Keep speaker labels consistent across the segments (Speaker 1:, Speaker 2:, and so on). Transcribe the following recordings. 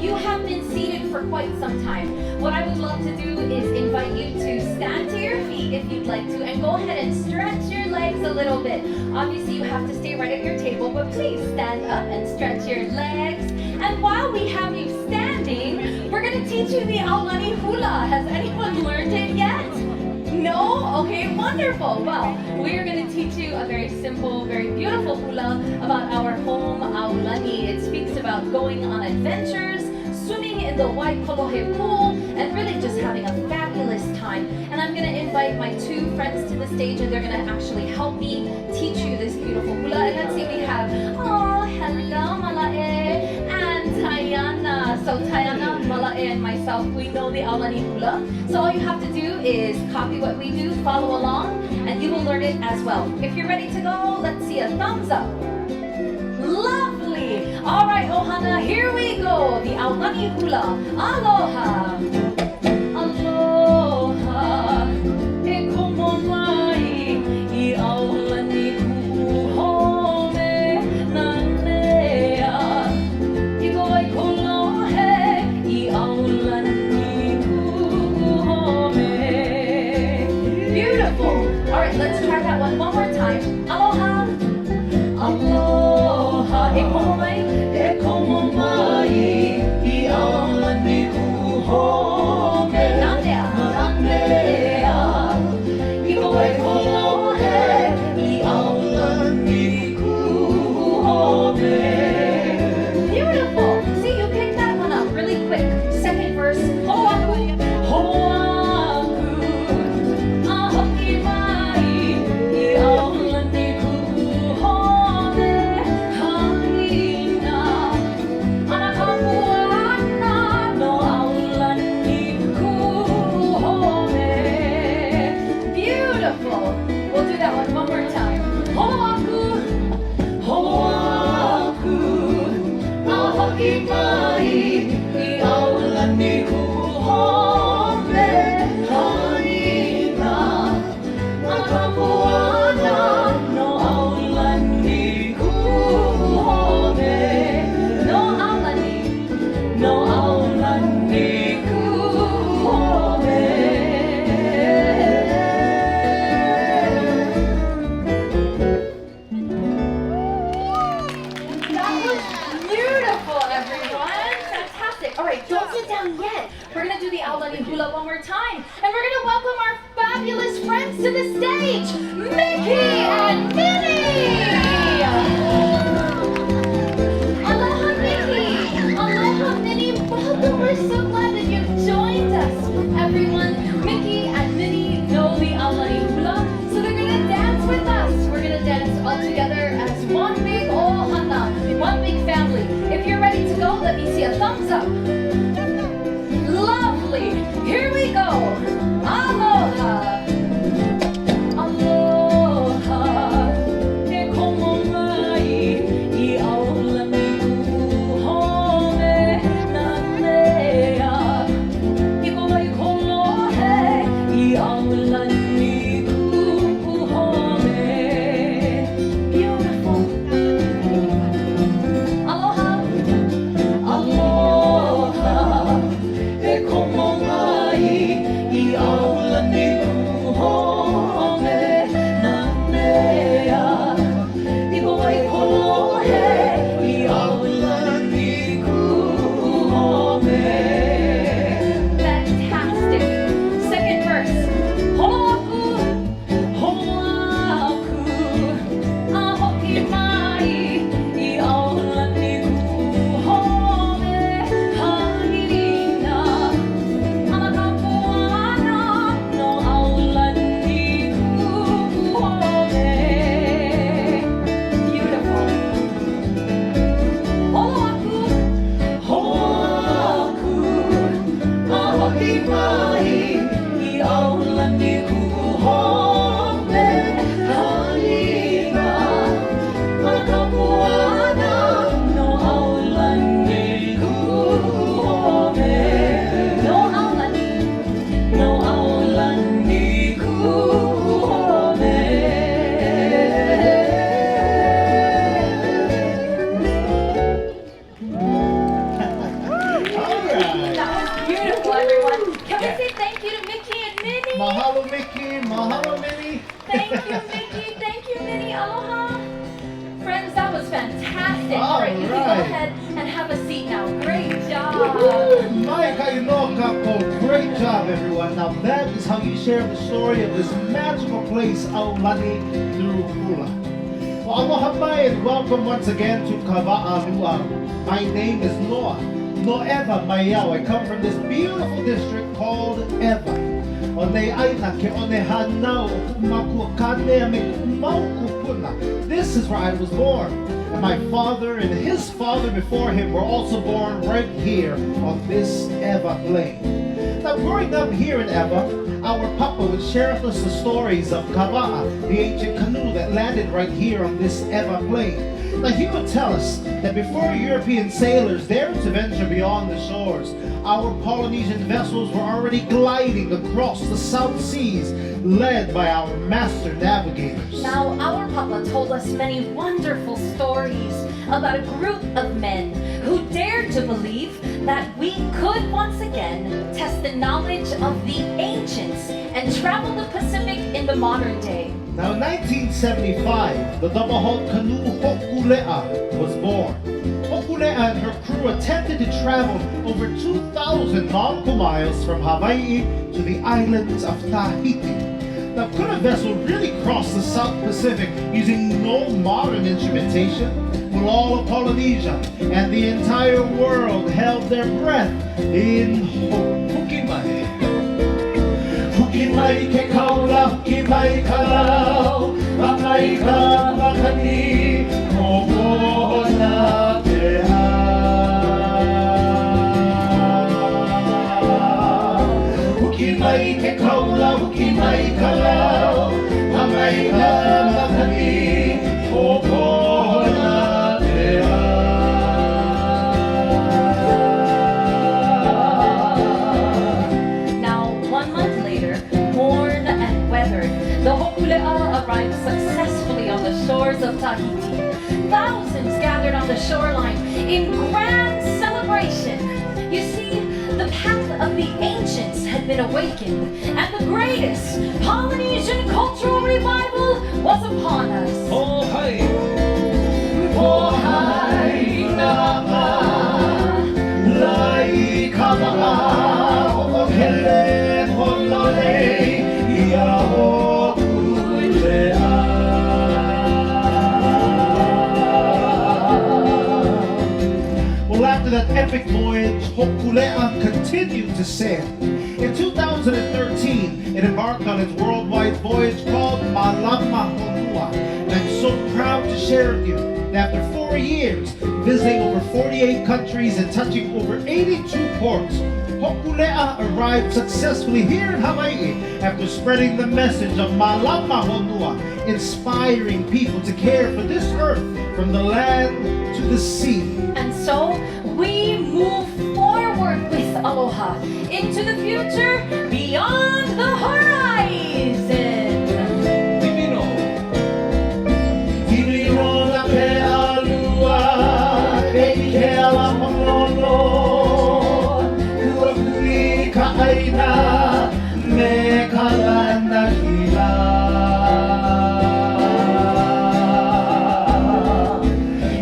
Speaker 1: you have been seated for quite some time. What I would love to do is invite you to stand to your feet if you'd like to, and go ahead and stretch your legs a little bit. Obviously, you have to stay right at your table, but please stand up and stretch your legs. And while we have you standing, we're going to teach you the Aulani hula. Has anyone learned it yet? No? Okay, wonderful. Well, we are going to teach you a very simple, very beautiful hula about our home, Aulani. It speaks about going on adventures, swimming in the white Kolohe pool, and really just having a fabulous time. And I'm going to invite my two friends to the stage, and they're going to actually help me teach you this beautiful hula. And let's see, we have, oh, hello, Malae, and Tayana. So Tayana, Malae, and myself, we know the Aulani hula. So all you have to do is copy what we do, follow along, and you will learn it as well. If you're ready to go, let's see a thumbs up. Lovely! All right, Ohana, here we go. The Aulani hula. Aloha! Aloha! E komo mai I Aulani kuhome nanea. I goe kolohe I Aulani kuhome. Beautiful! All right, let's try that one more time. Aloha! Aloha, e komo mai, I Aulani kuhome. Nandea, nandea, I goe kolohe, I Aulani kuhome. Beautiful. See, you picked that one up really quick. Second verse. Hoaku, hoaku, ahoki mai, I Aulani kuhome. Beautiful. We'll do that one more time. Hoaku, hoaku, ahoki mai, I Aulani kuhome, haina, akapuana, no Aulani kuhome, no Aulani, no Aulani kuhome. Beautiful, everyone. Fantastic. All right, don't sit down yet. We're going to do the Aulani hula one more time. And we're going to welcome our fabulous friends to the stage, Mickey and Minnie. Aloha, Mickey. Aloha, Minnie. Welcome. We're so glad that you've joined us. Everyone, Mickey and Minnie know the Aulani hula, so they're going to dance with us. We're going to dance all together as one big ohana, one big family. If you're ready to go, let me see a thumbs up. Lovely. Here we go. Aloha. Aloha. E komo mai I Aulani kuhome nanea. I goe kolohe I Aulani kuhome. Beautiful. Aloha. Aloha. district.
Speaker 2: All
Speaker 1: Right, you can
Speaker 2: right.
Speaker 1: go ahead and have a seat now. Great job.
Speaker 2: Great job, everyone. Now that is how you share the story of this magical place, Aulani, Lurukula. Well, aloha mai and welcome once again to Kava'alu'au. My name is Noah. Noeva Mayao. I come from this beautiful district called Eva. This is where I was born. And my father and his father before him were also born right here on this Eva plain. Now, growing up here in Eva, our papa would share with us the stories of Kawa'a, the ancient canoe that landed right here on this Eva plain. Now, he would tell us that before European sailors dared to venture beyond the shores, our Polynesian vessels were already gliding across the South Seas, led by our master navigators.
Speaker 1: Now, our Papa told us many wonderful stories about a group of men who dared to believe that we could once again test the knowledge of the ancients and travel the Pacific in the modern day.
Speaker 2: Now, in 1975, the double-hulled canoe Hokule'a was born. Hokule'a and her crew attempted to travel over 2,000 nautical miles from Hawaii to the islands of Tahiti. Now, could a vessel really cross the South Pacific using no modern instrumentation? Well, all of Polynesia and the entire world held their breath in Hukimai. Hukimai ke kaula, hukimai kalau, makai ka makani, mo'ona te Hukimai ke kaula, hukimai kalau, makai ka makani, mo'ona te
Speaker 1: Now, 1 month later, worn and weathered, the Hokule'a arrived successfully on the shores of Tahiti. Thousands gathered on the shoreline in grand celebration. You see, the path of the ancients had been awakened, and the greatest Polynesian cultural revival was upon us.
Speaker 2: Oh hai, oh hai nama, lai kamaa, o hele honole, ia hokulea. Well, after that epic voyage, Hokulea continued to sail. In 2013, it embarked on its worldwide voyage called Malama Honua. And I'm so proud to share with you that after 4 years, visiting over 48 countries and touching over 82 ports, Hokulea arrived successfully here in Hawaii after spreading the message of Malama Honua, inspiring people to care for this earth from the land to the sea.
Speaker 1: And so, we move forward with Aloha into the future beyond the horizon.
Speaker 2: Timino na pe alua, e ke ala monono, kua kui ka aina, me ka lana hila.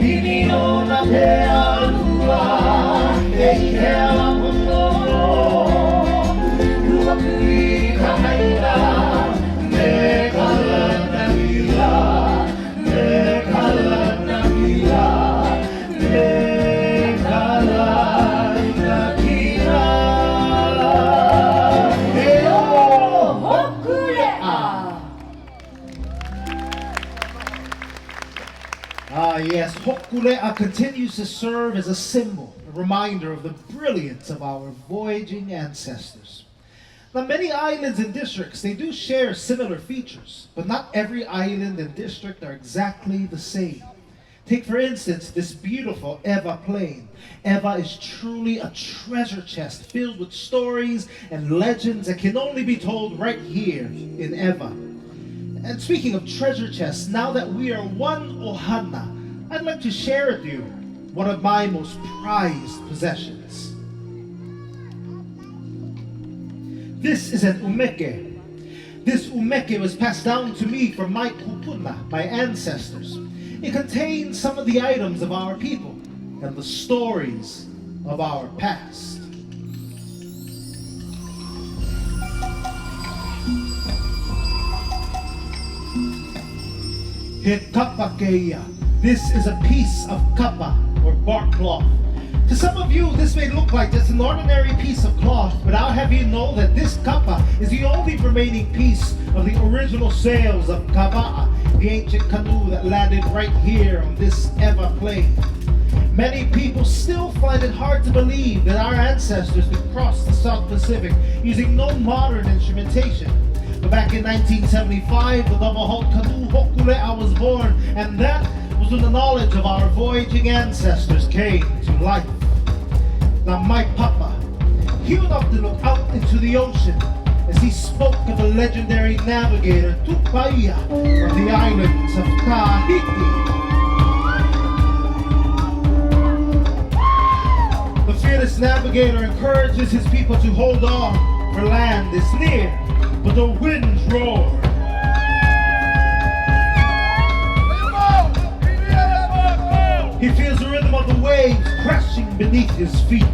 Speaker 2: Timino na pe alua, e ke ala monono, kua kui ka aina, me ka lana hila. Me ka lana hila, me ka lana hila. Hey, oh,
Speaker 1: Hokule'a!
Speaker 2: Yes, Hokule'a continues to serve as a symbol, a reminder of the brilliance of our voyaging ancestors. Now, many islands and districts, they do share similar features, but not every island and district are exactly the same. Take, for instance, this beautiful Eva Plain. Eva is truly a treasure chest filled with stories and legends that can only be told right here in Eva. And speaking of treasure chests, now that we are one ohana, I'd like to share with you one of my most prized possessions. This is an umeke. This umeke was passed down to me from my kupuna, my ancestors. It contains some of the items of our people and the stories of our past. He kapa keia. This is a piece of kapa, or bark cloth. To some of you, this may look like just an ordinary piece of cloth, but I'll have you know that this kapa is the only remaining piece of the original sails of Kaba'a, the ancient canoe that landed right here on this Ewa plain. Many people still find it hard to believe that our ancestors could cross the South Pacific using no modern instrumentation. But back in 1975, the double-hulled canoe Hokule'a was born, and that was when the knowledge of our voyaging ancestors came to life. Now my papa, he would often look out into the ocean as he spoke of the legendary navigator Tupaia from the islands of Tahiti. The fearless navigator encourages his people to hold on, for land is near, but the winds roar. He feels the rhythm of the waves crashing beneath his feet.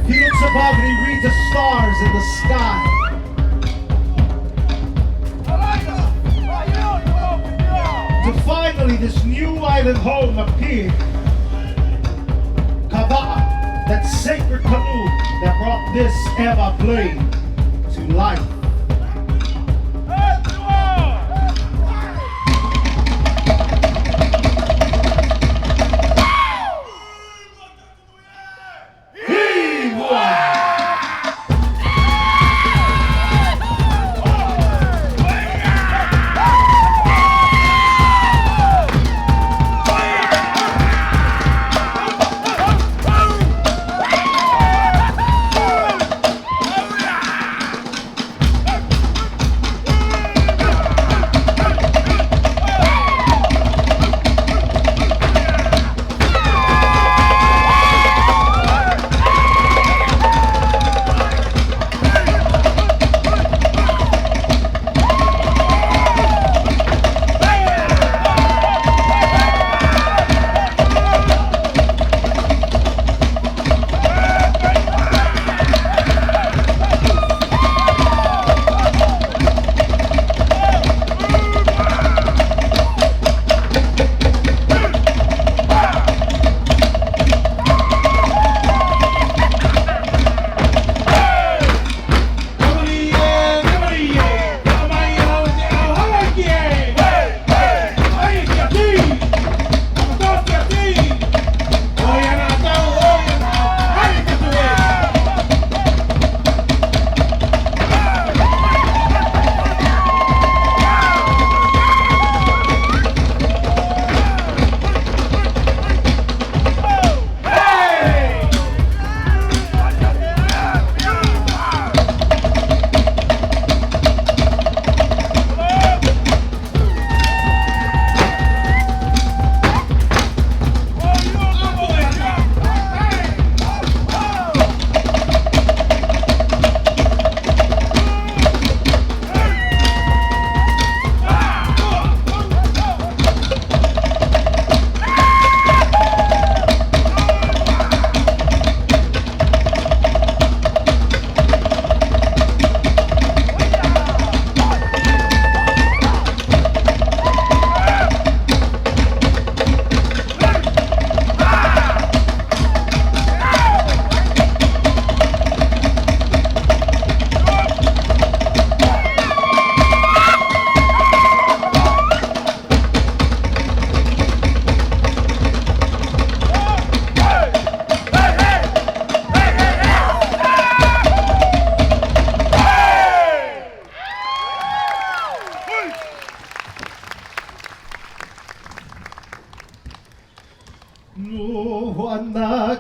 Speaker 2: He looks above and he reads the stars in the sky. Till finally this new island home appeared. Kaba'a, that sacred canoe that brought this Ewa plain to life.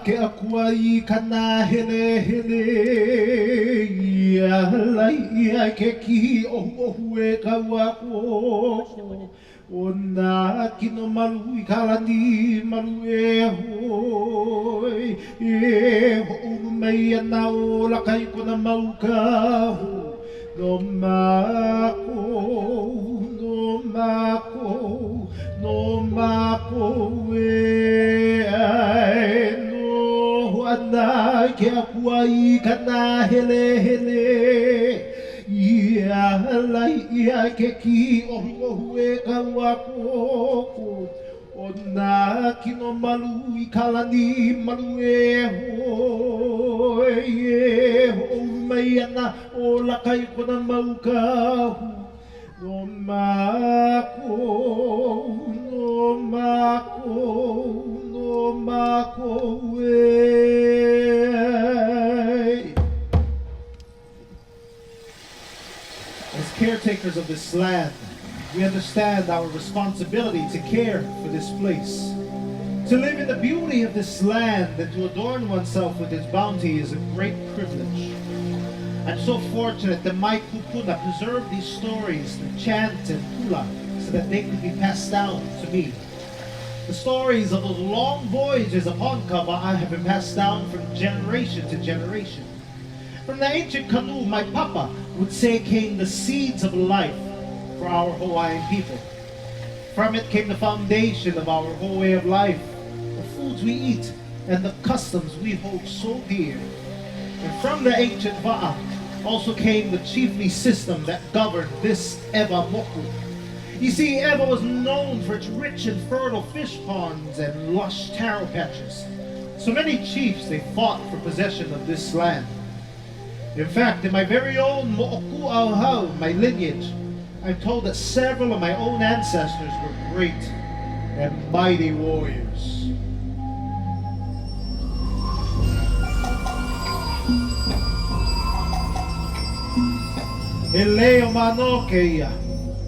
Speaker 2: ke akua I kana hele hele ia lai ia ke ki ohu e kaua ko o nā kino malu I kalani malu e hoi e ho'u mai ana o lakai kona mau ka ho no mako, no mako, no mako e ai no ana ke akuai kana hele hele ia lai ia ke ki ohu e ka wako ona kino malu I kalani malu e ho mai ana o lakai kona maukahu no mako no mako no mako e. As caretakers of this land, we understand our responsibility to care for this place. To live in the beauty of this land and to adorn oneself with its bounty is a great privilege. I'm so fortunate that my kupuna preserved these stories, the chant and hula, so that they could be passed down to me. The stories of those long voyages upon Kava have been passed down from generation to generation. From the ancient canoe, my papa would say came the seeds of life for our Hawaiian people. From it came the foundation of our whole way of life, the foods we eat and the customs we hold so dear. And from the ancient Va'a also came the chiefly system that governed this Ewa Moku. You see, Ewa was known for its rich and fertile fish ponds and lush taro patches. So many chiefs, they fought for possession of this land. In fact, in my very own Mo'oku Auhau, my lineage, I'm told that several of my own ancestors were great and mighty warriors. Eleo Manokeia.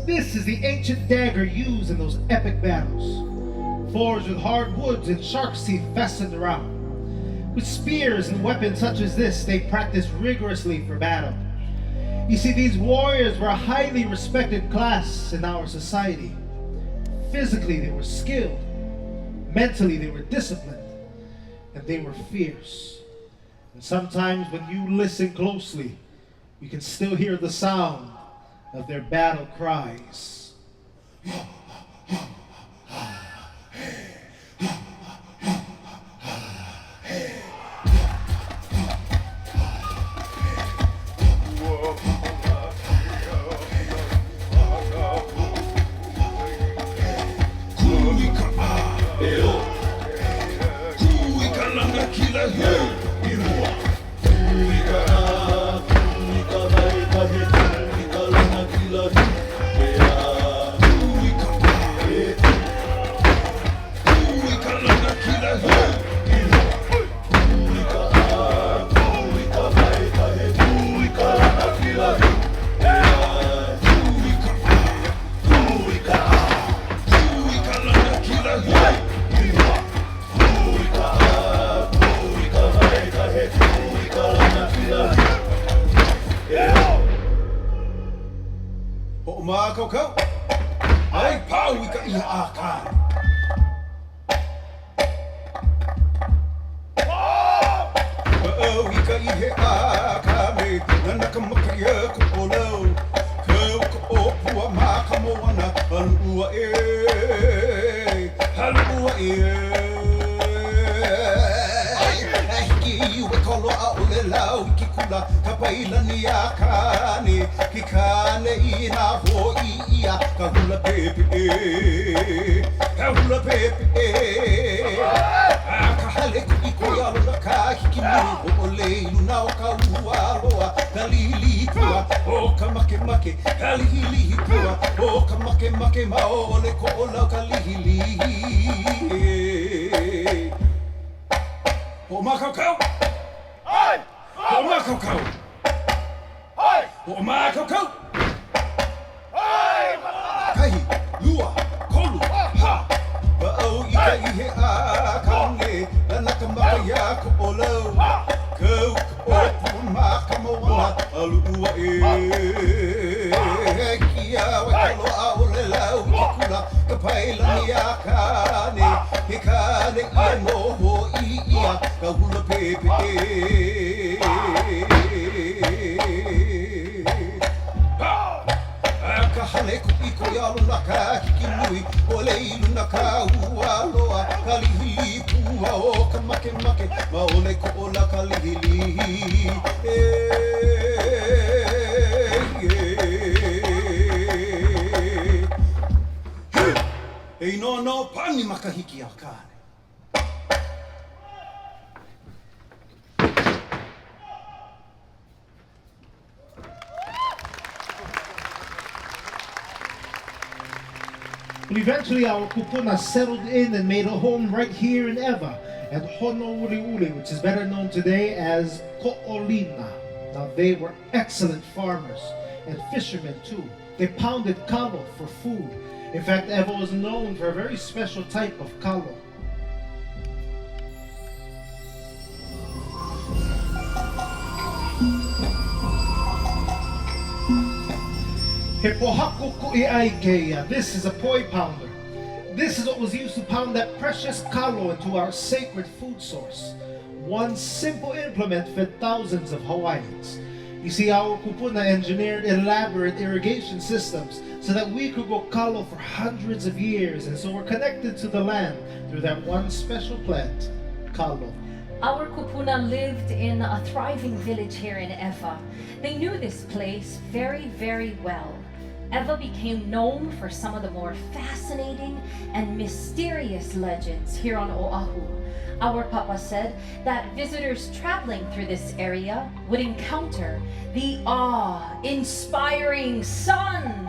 Speaker 2: This is the ancient dagger used in those epic battles, forged with hard woods and shark's teeth fastened around. With spears and weapons such as this, they practiced rigorously for battle. You see, these warriors were a highly respected class in our society. Physically, they were skilled. Mentally, they were disciplined. And they were fierce. And sometimes when you listen closely, you can still hear the sound of their battle cries.
Speaker 3: luna ka ua loa kalihili pua o ka make make ma ole ko ola kalihili Ei no pani makahiki a kāne.
Speaker 2: But eventually our kupuna settled in and made a home right here in Eva at Honouliuli, which is better known today as Ko'olina. Now they were excellent farmers and fishermen too. They pounded kalo for food. In fact, Eva was known for a very special type of kalo. This is a poi pounder. This is what was used to pound that precious kalo into our sacred food source. One simple implement fed thousands of Hawaiians. You see, our kupuna engineered elaborate irrigation systems so that we could grow kalo for hundreds of years, and so we're connected to the land through that one special plant, kalo.
Speaker 1: Our kupuna lived in a thriving village here in Eva. They knew this place very, very well. Eva became known for some of the more fascinating and mysterious legends here on Oahu. Our papa said that visitors traveling through this area would encounter the awe-inspiring sun.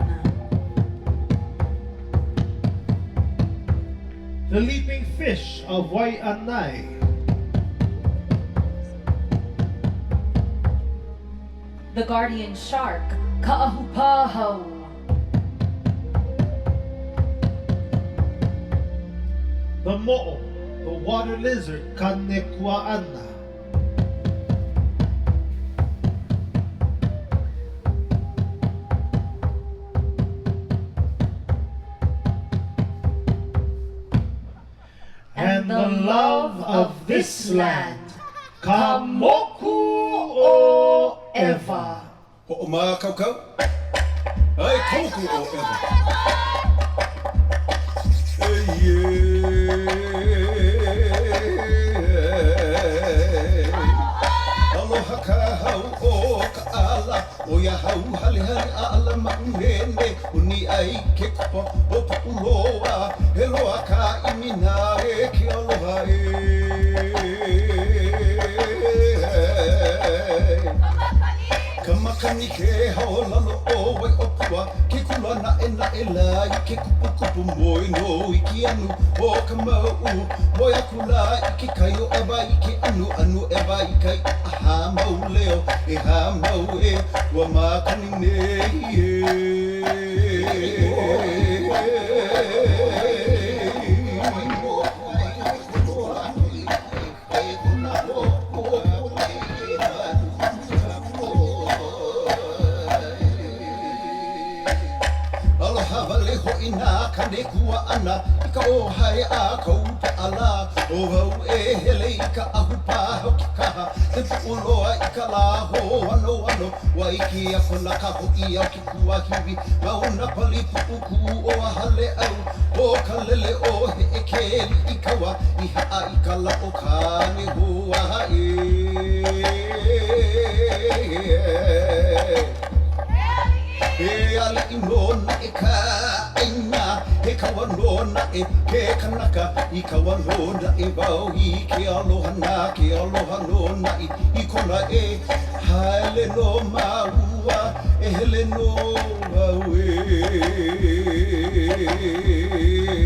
Speaker 2: The leaping fish of Wai'anae.
Speaker 1: The guardian shark, Ka'ahupaho.
Speaker 2: The mo'o, the water lizard, Kanekua'ana. And the love of this land, Kamoku o Eva.
Speaker 3: Ho'o mā kaukau. Ai koku o Eva. Aloha ka hau o ka ala o ia hau hali hali ala ma'unene uni ai ke kupa o pu'uloa he loa ka imina e ke aloha Kamakani ke haolalo o wai opua ke kula na e lai ke kupu kupu moi no i ki anu o ka mau moi a kula i ke kai o ewa i ke anu ewa i kai aha mau leo e ha mau e ua makani Ina kane kua ana I ka o hai a kaupe ala o wau e hele I ka ahupa hoki kaha te pu'uloa I ka la ho ano wa I ki a kona ka ho I au ki kua hiwi mauna pali pu'uku o a hale au o ka lele o he e keli I kawa I haa I ka la o kane hua E ale I nona e ka aina He kawa nona e ke kanaka I kawa nona e wau I ke aloha nona I kona e Haele no maua E hele no wau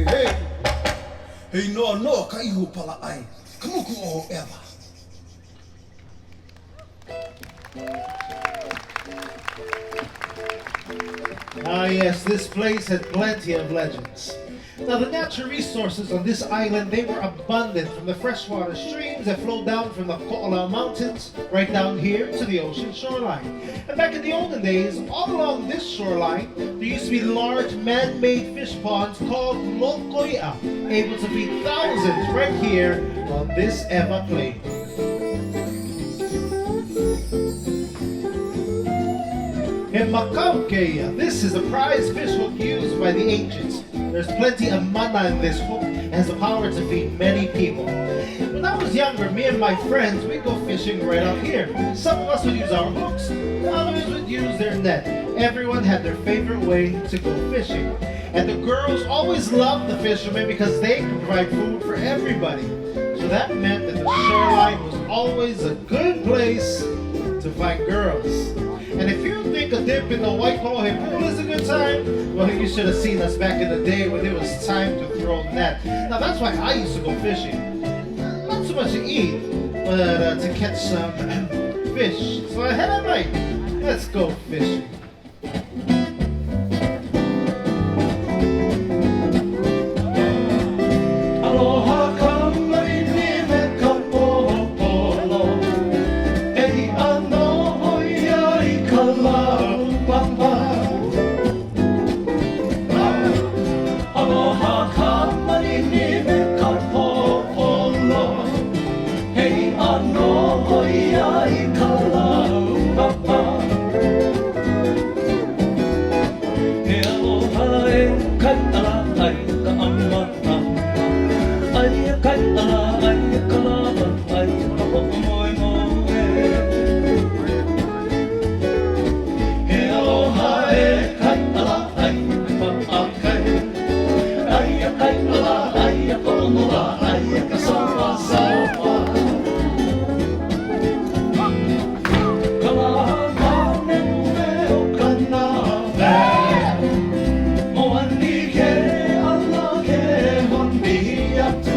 Speaker 3: Hey Hei no ka ihu pala ai Kamuku o Eva
Speaker 2: Ah yes, this place had plenty of legends. Now the natural resources on this island, they were abundant from the freshwater streams that flowed down from the Ko'olau Mountains right down here to the ocean shoreline. And back in the olden days, all along this shoreline, there used to be large man-made fish ponds called lokoi'a, able to feed thousands right here on this Eva plain. In Makaukeia, this is a prized fish hook used by the ancients. There's plenty of mana in this hook. It has the power to feed many people. When I was younger, me and my friends, we'd go fishing right out here. Some of us would use our hooks, others would use their net. Everyone had their favorite way to go fishing. And the girls always loved the fishermen because they could provide food for everybody. So that meant that the shoreline was always a good place to find girls. And if you think a dip in the White Pool is a good time, well, you should have seen us back in the day when it was time to throw net. Now that's why I used to go fishing. Not so much to eat, but to catch some fish. So I had it right. Let's go fishing.
Speaker 3: Aloha ka mai ni me ka pōpōlo. E ano hoi ai ka laupapa. Aloha ka mai ni me ka pōpōlo. E ano hoi ai ka laupapa. He aloha e kai ala ai ka ama. Ai kai ala ai ka lava ai ka moe moe. He aloha e kai ala ai ka akai. Ai kai ala ai ka onola ai ka sawa sawa. Ka laha me me o kana me. Mo ani ke ala ke honi atu.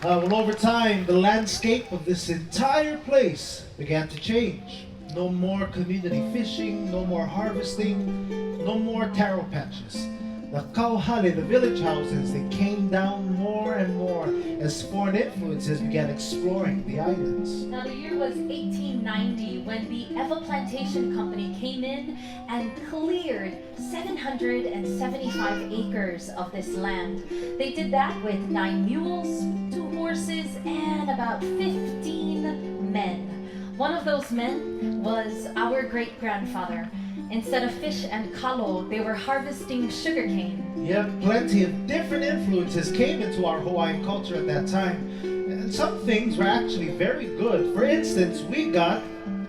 Speaker 2: Well, over time, the landscape of this entire place began to change. No more community fishing, no more harvesting, no more taro patches. The kauhale, the village houses, they came down more and more as foreign influences began exploring the islands.
Speaker 1: Now the year was 1890 when the Eva Plantation Company came in and cleared 775 acres of this land. They did that with 9 mules, 2 horses, and about 15 men. One of those men was our great-grandfather. Instead of fish and kalo, they were harvesting sugarcane.
Speaker 2: Yeah, plenty of different influences came into our Hawaiian culture at that time. And some things were actually very good. For instance, we got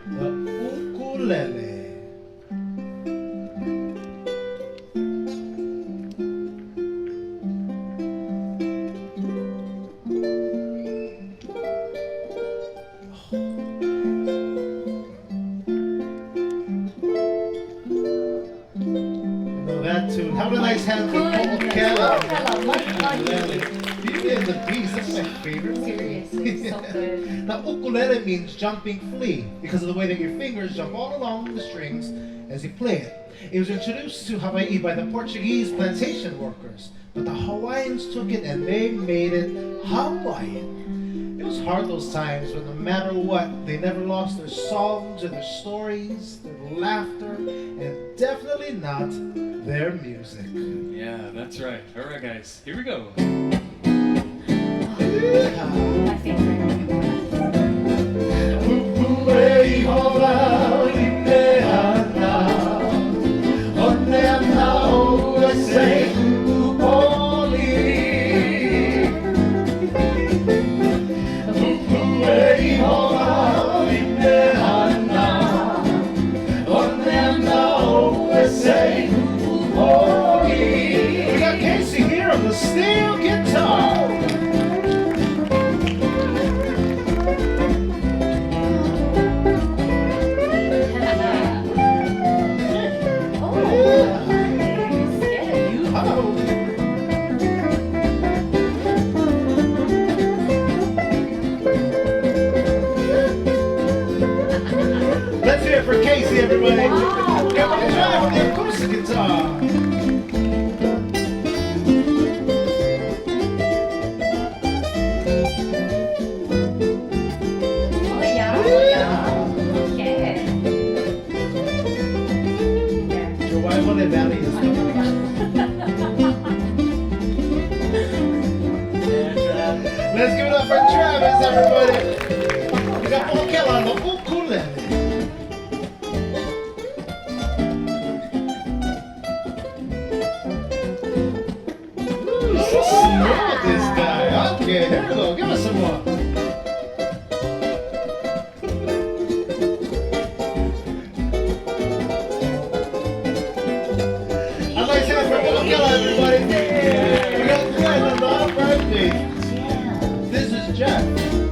Speaker 2: the ukulele. Have a nice hand for Paul Keller.
Speaker 1: Ukulele.
Speaker 2: Do Beauty and the Beast, that's my favorite movie.
Speaker 1: Seriously, so good.
Speaker 2: Now, ukulele means jumping flea because of the way that your fingers jump all along the strings as you play it. It was introduced to Hawaii by the Portuguese plantation workers, but the Hawaiians took it and they made it Hawaiian. It was hard those times, but no matter what, they never lost their songs or their stories, their laughter, and definitely not their music.
Speaker 4: Yeah, that's right. All right, guys, here we go.
Speaker 1: My favorite.
Speaker 2: We got Casey here on the steel guitar. Let's hear it for Casey, everybody.
Speaker 1: Wow.
Speaker 2: Come on, try with the acoustic guitar.
Speaker 1: Oh yeah. Okay. Yeah.
Speaker 2: Your wife on the valley is coming. Let's give it up for Travis, everybody. We got Okela on the ukulele. Ooh, so smooth, this guy. Okay, here we go. Give us some more. I'd like to say for Okela, everybody. We got Glenn on the birthday. This is Jeff.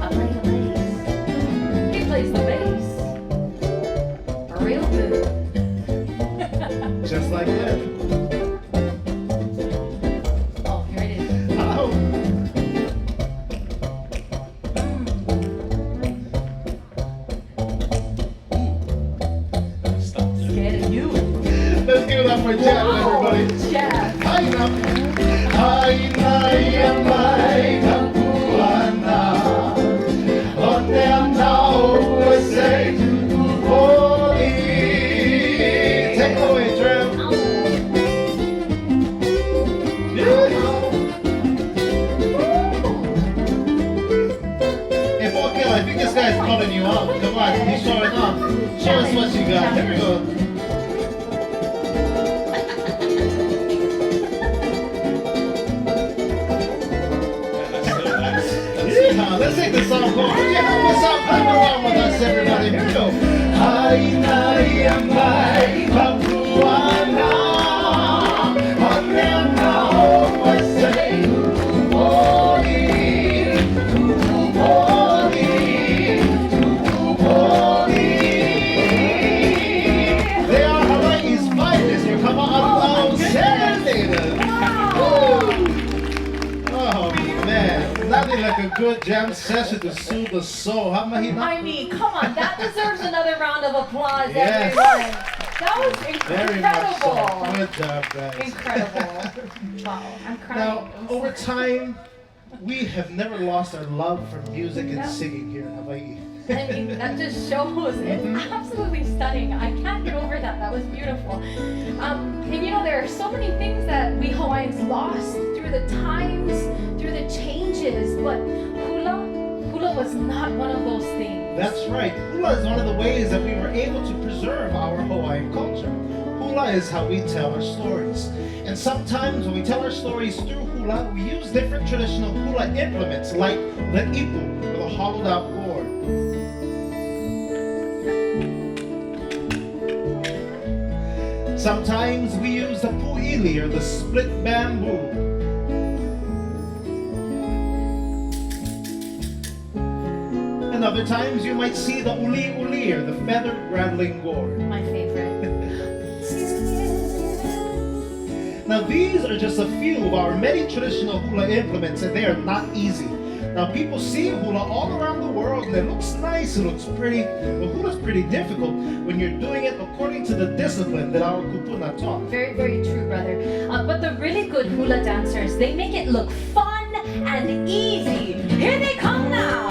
Speaker 1: I play the bass. He plays the bass. Real good.
Speaker 2: Just like that.
Speaker 1: Oh, here it is.
Speaker 2: Oh.
Speaker 1: Scared of you.
Speaker 2: Let's give it up for Jeff, everybody.
Speaker 1: Jeff.
Speaker 2: Hi now. Hi na mai kapuana. Onem now say holy. Take it away, Trev. Hey, Paul, I think this guy's calling you out. Come on, he's showing up. Show us what you got. Here we go. Yeah, let's take the song home. Would you help us out? Clap along with us, everybody. Here we go. Haina mai kapuana. Onena oase upoli. Upoli. Upoli. They are Hawaii's finest. Your Kama'alau serenaders. Oh man, nothing like a good jam session to soothe the soul. How many?
Speaker 1: I mean, come on, that deserves another round of applause,
Speaker 2: Yes.
Speaker 1: everyone. That was
Speaker 2: Very much so.
Speaker 1: incredible.
Speaker 2: Good job, guys.
Speaker 1: Incredible. Wow, I'm crying.
Speaker 2: Now,
Speaker 1: I'm so
Speaker 2: over time, we have never lost our love for music and
Speaker 1: Yeah.
Speaker 2: singing here in Hawaii.
Speaker 1: I mean, that just shows. It's absolutely stunning. I can't get over that. That was beautiful. And you know, there are so many things that we Hawaiians lost through the times, through the changes, but hula was not one of those things.
Speaker 2: That's right. Hula is one of the ways that we were able to preserve our Hawaiian culture. Hula is how we tell our stories. And sometimes when we tell our stories through hula, we use different traditional hula implements like the ipu, or the hollowed out gourd. Sometimes we use the pu'ili, or the split bamboo. And other times you might see the uli uli, or the feathered rattling gourd.
Speaker 1: My favorite.
Speaker 2: Now, these are just a few of our many traditional hula implements, and they are not easy. Now, people see hula all around the world, and it looks nice, it looks pretty, but hula's pretty difficult when you're doing it according to the discipline that our kupuna taught.
Speaker 1: Very, very true, brother. But the really good hula dancers, they make it look fun and easy. Here they come now.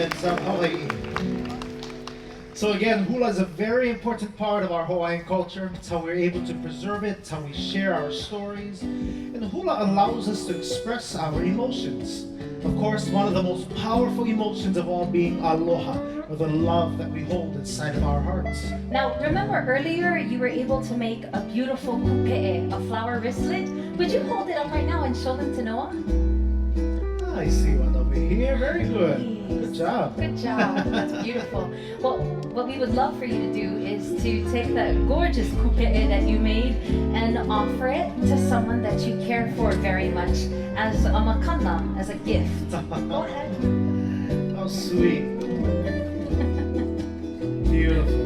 Speaker 2: islands of Hawaii. So again, hula is a very important part of our Hawaiian culture. It's how we're able to preserve it, it's how we share our stories. And hula allows us to express our emotions. Of course, one of the most powerful emotions of all being aloha, or the love that we hold inside of our hearts.
Speaker 1: Now, remember earlier you were able to make a beautiful kupe'e, a flower wristlet? Would you hold it up right now and show them to Noah?
Speaker 2: I see one over here. Very good. Good job.
Speaker 1: Good job. That's beautiful. Well, what we would love for you to do is to take that gorgeous kupe'e that you made and offer it to someone that you care for very much as a makana, as a gift. Go ahead.
Speaker 2: How sweet. Beautiful.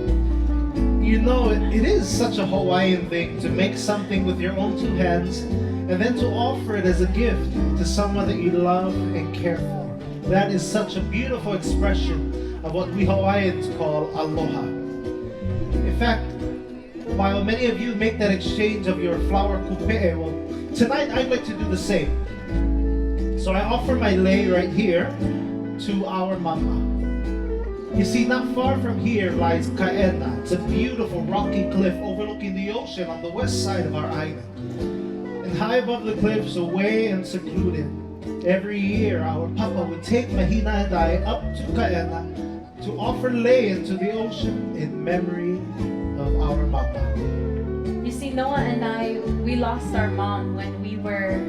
Speaker 2: You know, it is such a Hawaiian thing to make something with your own two hands and then to offer it as a gift to someone that you love and care for. That is such a beautiful expression of what we Hawaiians call aloha. In fact, while many of you make that exchange of your flower kupe'e, well, tonight I'd like to do the same. So I offer my lei right here to our mama. You see, not far from here lies Kaena. It's a beautiful rocky cliff overlooking the ocean on the west side of our island. And high above the cliffs, away and secluded, every year our papa would take Mahina and I up to Kaena to offer lei into the ocean in memory of our mama.
Speaker 1: You see, Noah and I, we lost our mom when we were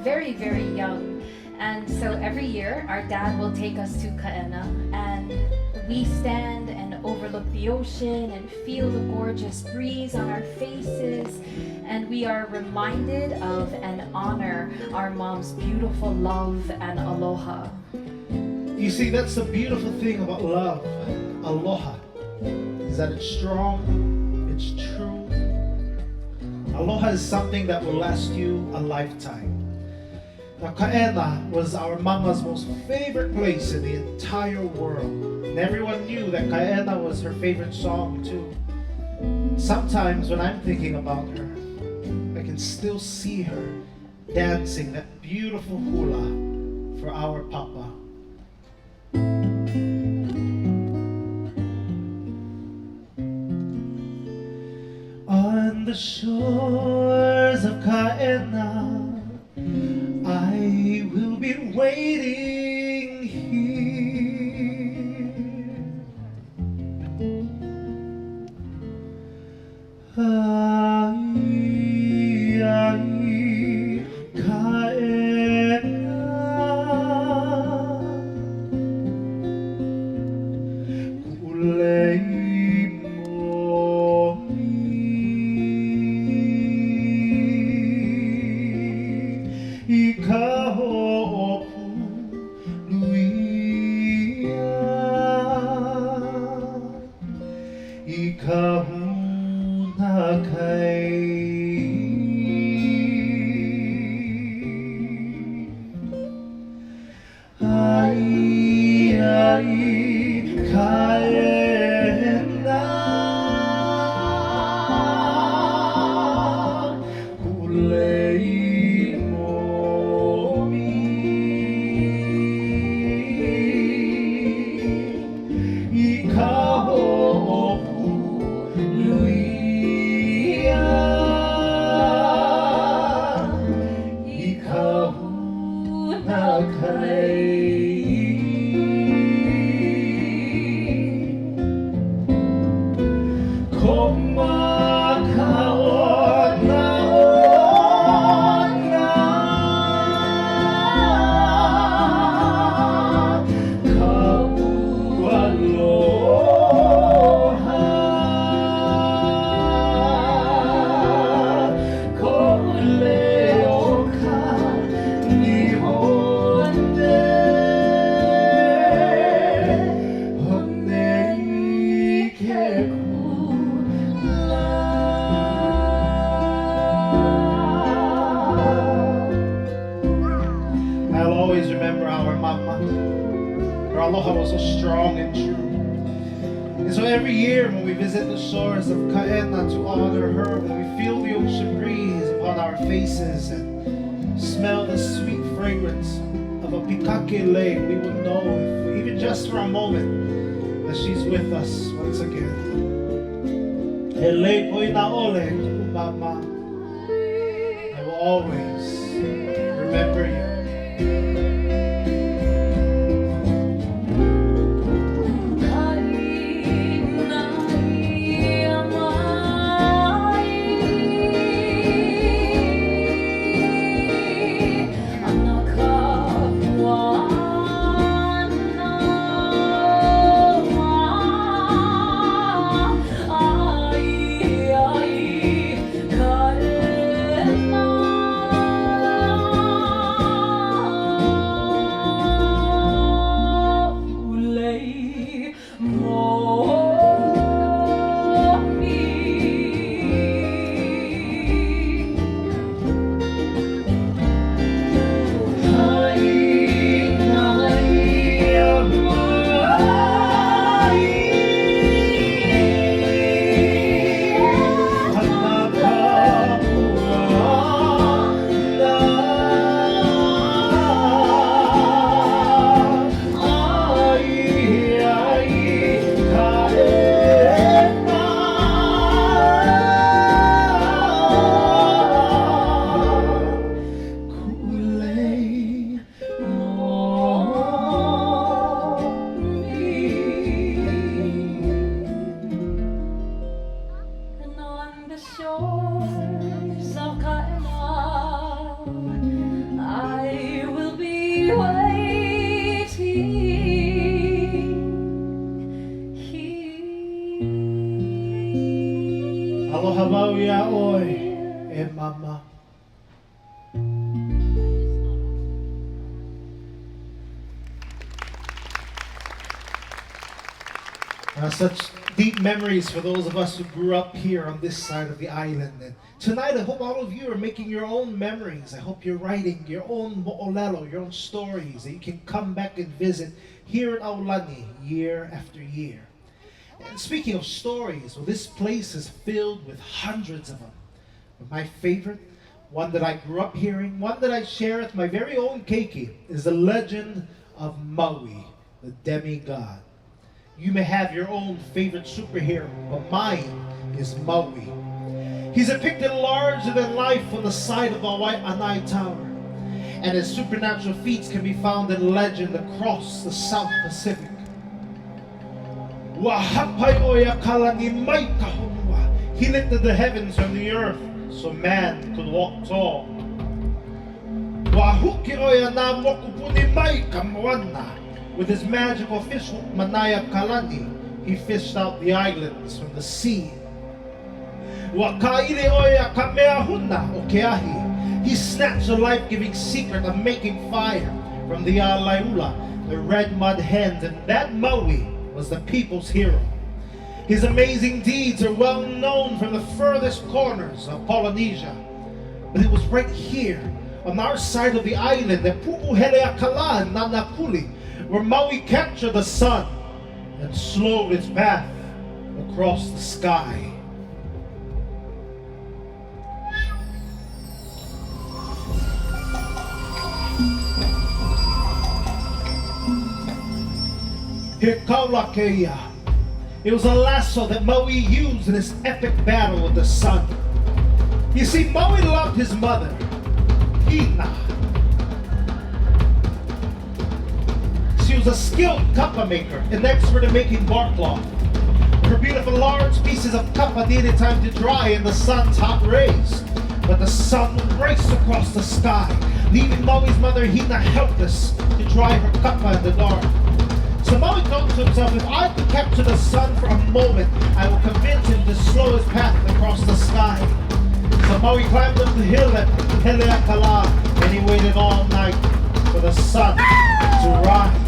Speaker 1: very, very young. And so every year, our dad will take us to Kaena, and we stand and overlook the ocean and feel the gorgeous breeze on our faces. And we are reminded of and honor our mom's beautiful love and aloha.
Speaker 2: You see, that's the beautiful thing about love, aloha, is that it's strong, it's true. Aloha is something that will last you a lifetime. Now, Kaena was our mama's most favorite place in the entire world. And everyone knew that Kaena was her favorite song too. Sometimes when I'm thinking about her, I can still see her dancing that beautiful hula for our papa. On the shores of Kaena, I will be waiting here. Kaena, kulei mo ikaho'opu luia ikahuna kai ai kaena kulei I'll always remember our mama. Her aloha was so strong and true. And so every year when we visit the shores of Kaena to honor her, when we feel the ocean breeze upon our faces and smell the sweet fragrance of of a pikake lake, we will know, if, even just for a moment, that she's with us once again. Hele po inaole, mama. I will always remember you. Aloha wau ia oi, e mama. Such deep memories for those of us who grew up here on this side of the island. And tonight, I hope all of you are making your own memories. I hope you're writing your own mo'olelo, your own stories that you can come back and visit here at Aulani year after year. And speaking of stories, well, this place is filled with hundreds of them. But my favorite, one that I grew up hearing, one that I share with my very own keiki, is the legend of Maui, the demigod. You may have your own favorite superhero, but mine is Maui. He's depicted larger than life on the side of the Wai'anae Tower, and his supernatural feats can be found in legend across the South Pacific. Wahapai oya kalani mai kahonua. He lifted the heavens from the earth so man could walk tall. Wahuki oya na mokupuni mai kamoana. With his magical fish hook Manaya Kalani, he fished out the islands from the sea. Wakaile oya kameahuna o keahi. He snatched the life-giving secret of making fire from the Alaiula, the red mud hens, and that Maui was the people's hero. His amazing deeds are well known from the furthest corners of Polynesia. But it was right here, on our side of the island, at Pu'uheleakala and Nanakuli, where Maui captured the sun and slowed its path across the sky. Hikaulakeia. It was a lasso that Maui used in his epic battle with the sun. You see, Maui loved his mother, Hina. She was a skilled kapa maker, an expert in making bark cloth. Her beautiful large pieces of kapa needed time to dry in the sun's hot rays. But the sun would race across the sky, leaving Maui's mother Hina helpless to dry her kapa in the dark. So Maui thought to himself, if I could capture the sun for a moment, I will convince him to slow his path across the sky. So Maui climbed up the hill at Heleakala, and he waited all night for the sun to rise.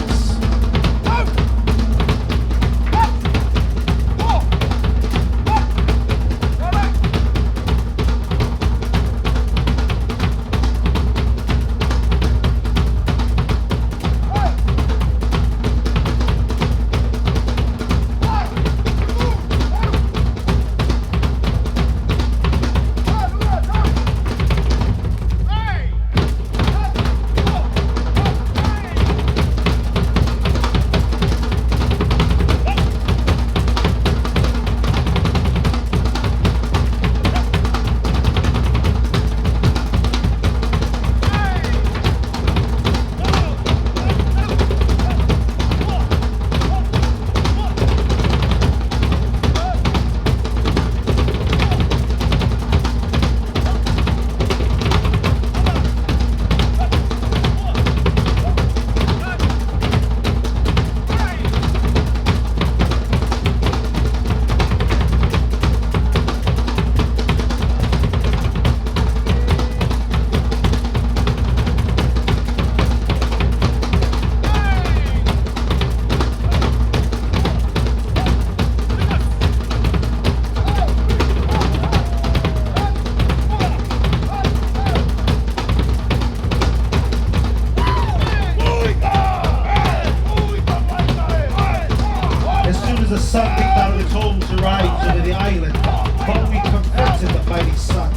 Speaker 2: sun picked out of its home to rise over the island. Maui confronted the mighty sun.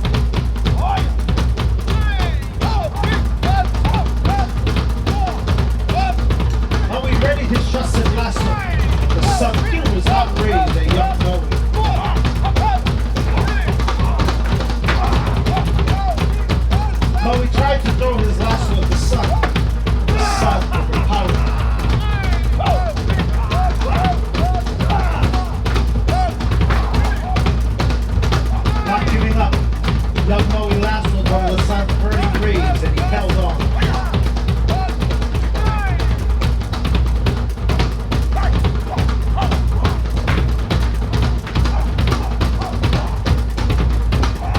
Speaker 2: Maui readied his trusted lasso. The sun threw his hot rays at young Maui. Maui tried to throw his lasso at the sun. The sun overpowered him. Not giving up, young Maui lassoed over the sun's burning rays and he held on.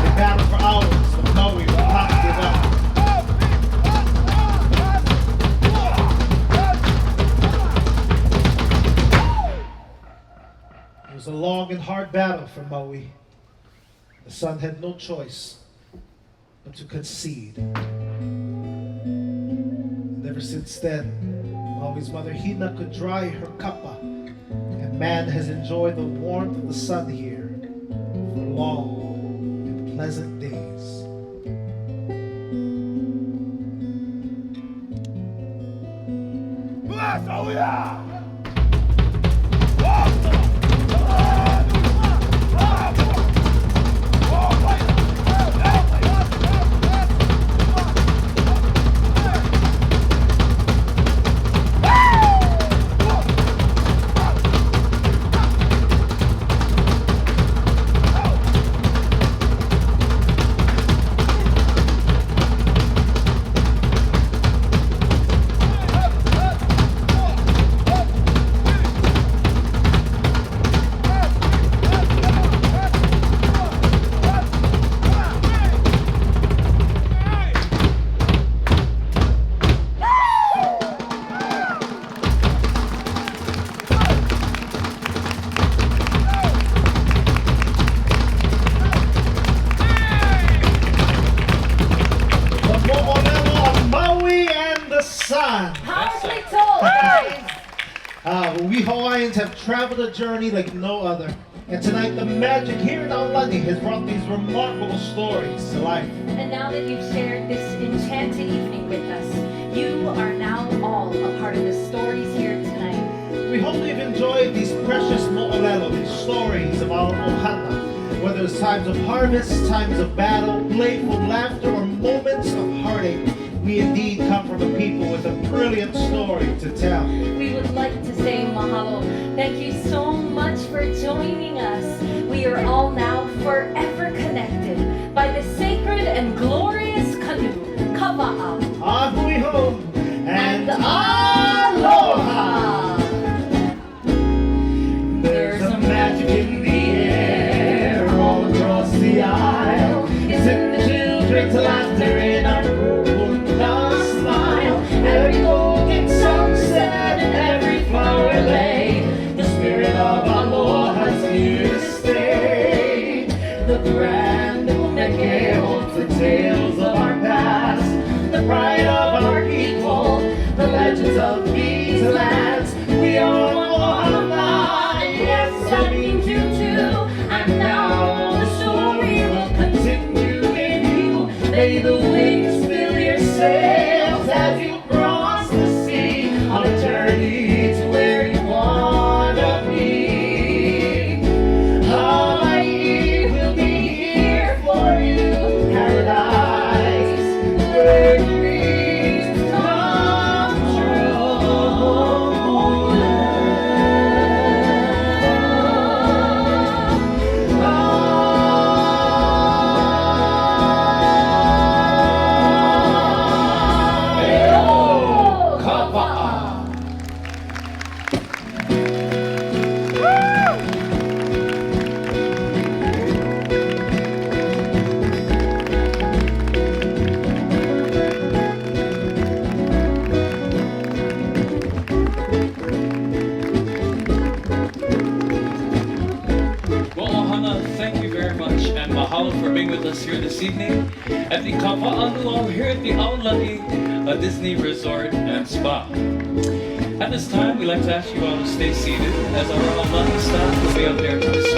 Speaker 2: They battled for hours, but Maui would not give up. It was a long and hard battle for Maui. The sun had no choice but to concede. And ever since then, Maui's mother Hina could dry her kapa, and man has enjoyed the warmth of the sun here for long and pleasant days.
Speaker 1: Powerfully told, guys.
Speaker 2: We Hawaiians have traveled a journey like no other. And tonight the magic here in Aulani has brought these remarkable stories to life.
Speaker 1: And now that you've shared this enchanted evening with us, you are now all a part of the stories here tonight.
Speaker 2: We hope you've enjoyed these precious mo'olelo, these stories of our ohana. Whether it's times of harvest, times of battle, playful laughter, or moments of heartache, we indeed come from a people with a brilliant story to tell.
Speaker 1: We would like to say mahalo. Thank you so much for joining us. We are all now forever connected by the sacred and glorious canoe, Kava'a.
Speaker 2: Ahui ho and
Speaker 1: aloha.
Speaker 2: There's a magic in the air all across the aisle. It's in the children's laughter, in our smile. Every golden sunset and every flower lay. The spirit of aloha's here to stay. The brand umeke holds the tales of our past, the pride of our people, the legends of these lands. We are aloha, yes, I mean you too. And now the story will continue in you. May the wings fill your sails as you cross the sea on a journey to where you wanna be. Hawaii will be here for you, paradise where dreams come true. Kava'a.
Speaker 4: Well, Ohana, thank you very much, and mahalo for being with us here this evening at the Kapa'anuau here at the Aulani a Disney resort and spa. At this time, we'd like to ask you all to stay seated as our Aulani staff will be out there to display